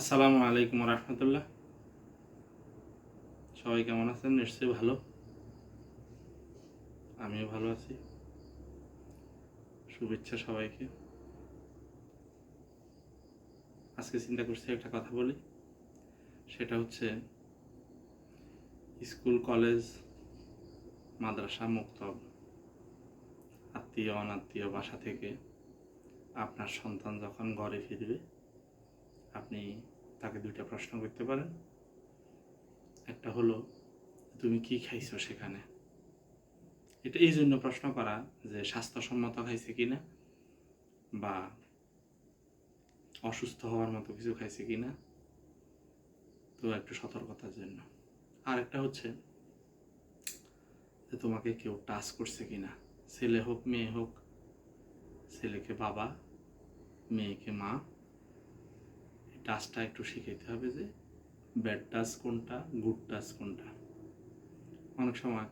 আসসালামু আলাইকুম রহমতুল্লাহ। সবাই কেমন আছেন? নিশ্চয়ই ভালো। আমিও ভালো আছি। শুভেচ্ছা সবাইকে। আজকে চিন্তা করছি একটা কথা বলি, সেটা হচ্ছে স্কুল, কলেজ, মাদ্রাসা, মক্তব, আত্মীয় অনাত্মীয় বাসা থেকে আপনার সন্তান যখন ঘরে ফিরবে, আপনি তাকে দুইটা প্রশ্ন করতে পারেন। একটা হলো, তুমি কি খাইছো সেখানে? এটা এই জন্য প্রশ্ন করা যে স্বাস্থ্যসম্মত খাইছে কিনা বা অসুস্থ হওয়ার মতো কিছু খাইছে কিনা, তো একটু সতর্কতার জন্য। আর একটা হচ্ছে যে তোমাকে কেউ টাচ করছে কিনা, ছেলে হোক মেয়ে হোক, ছেলেকে বাবা, মেয়েকে মা। এই টাচটা একটু শিখাইতে হবে যে ব্যাড টাচ কোনটা, গুড টাচ কোনটা। অনেক সময়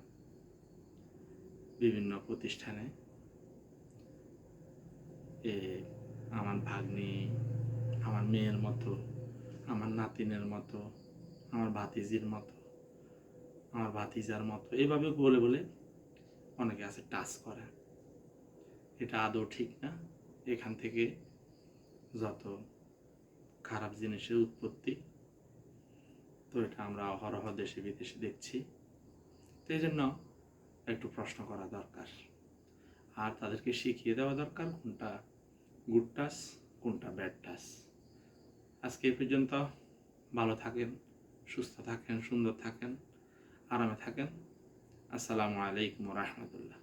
বিভিন্ন প্রতিষ্ঠানে এ আমার ভাগ্নি, আমার মেয়ের মতো, আমার নাতিনের মতো, আমার ভাতিজির মতো, আমার ভাতিজার মতো, এইভাবে বলে বলে অনেকে আছে টাচ করে। এটা আদৌ ঠিক না। এখান থেকে যত খারাপ জিনিসের উৎপত্তি, তো এটা আমরা অহরহ দেশে বিদেশে দেখছি। তো এই জন্য একটু প্রশ্ন করা দরকার, আর তাদেরকে শিখিয়ে দেওয়া দরকার কোনটা গুড টাচ, কোনটা ব্যাড টাচ। আজকে এই পর্যন্ত। ভালো থাকেন, সুস্থ থাকেন, সুন্দর থাকেন, আরামে থাকেন। আসসালামু আলাইকুম রহমতুল্লাহ।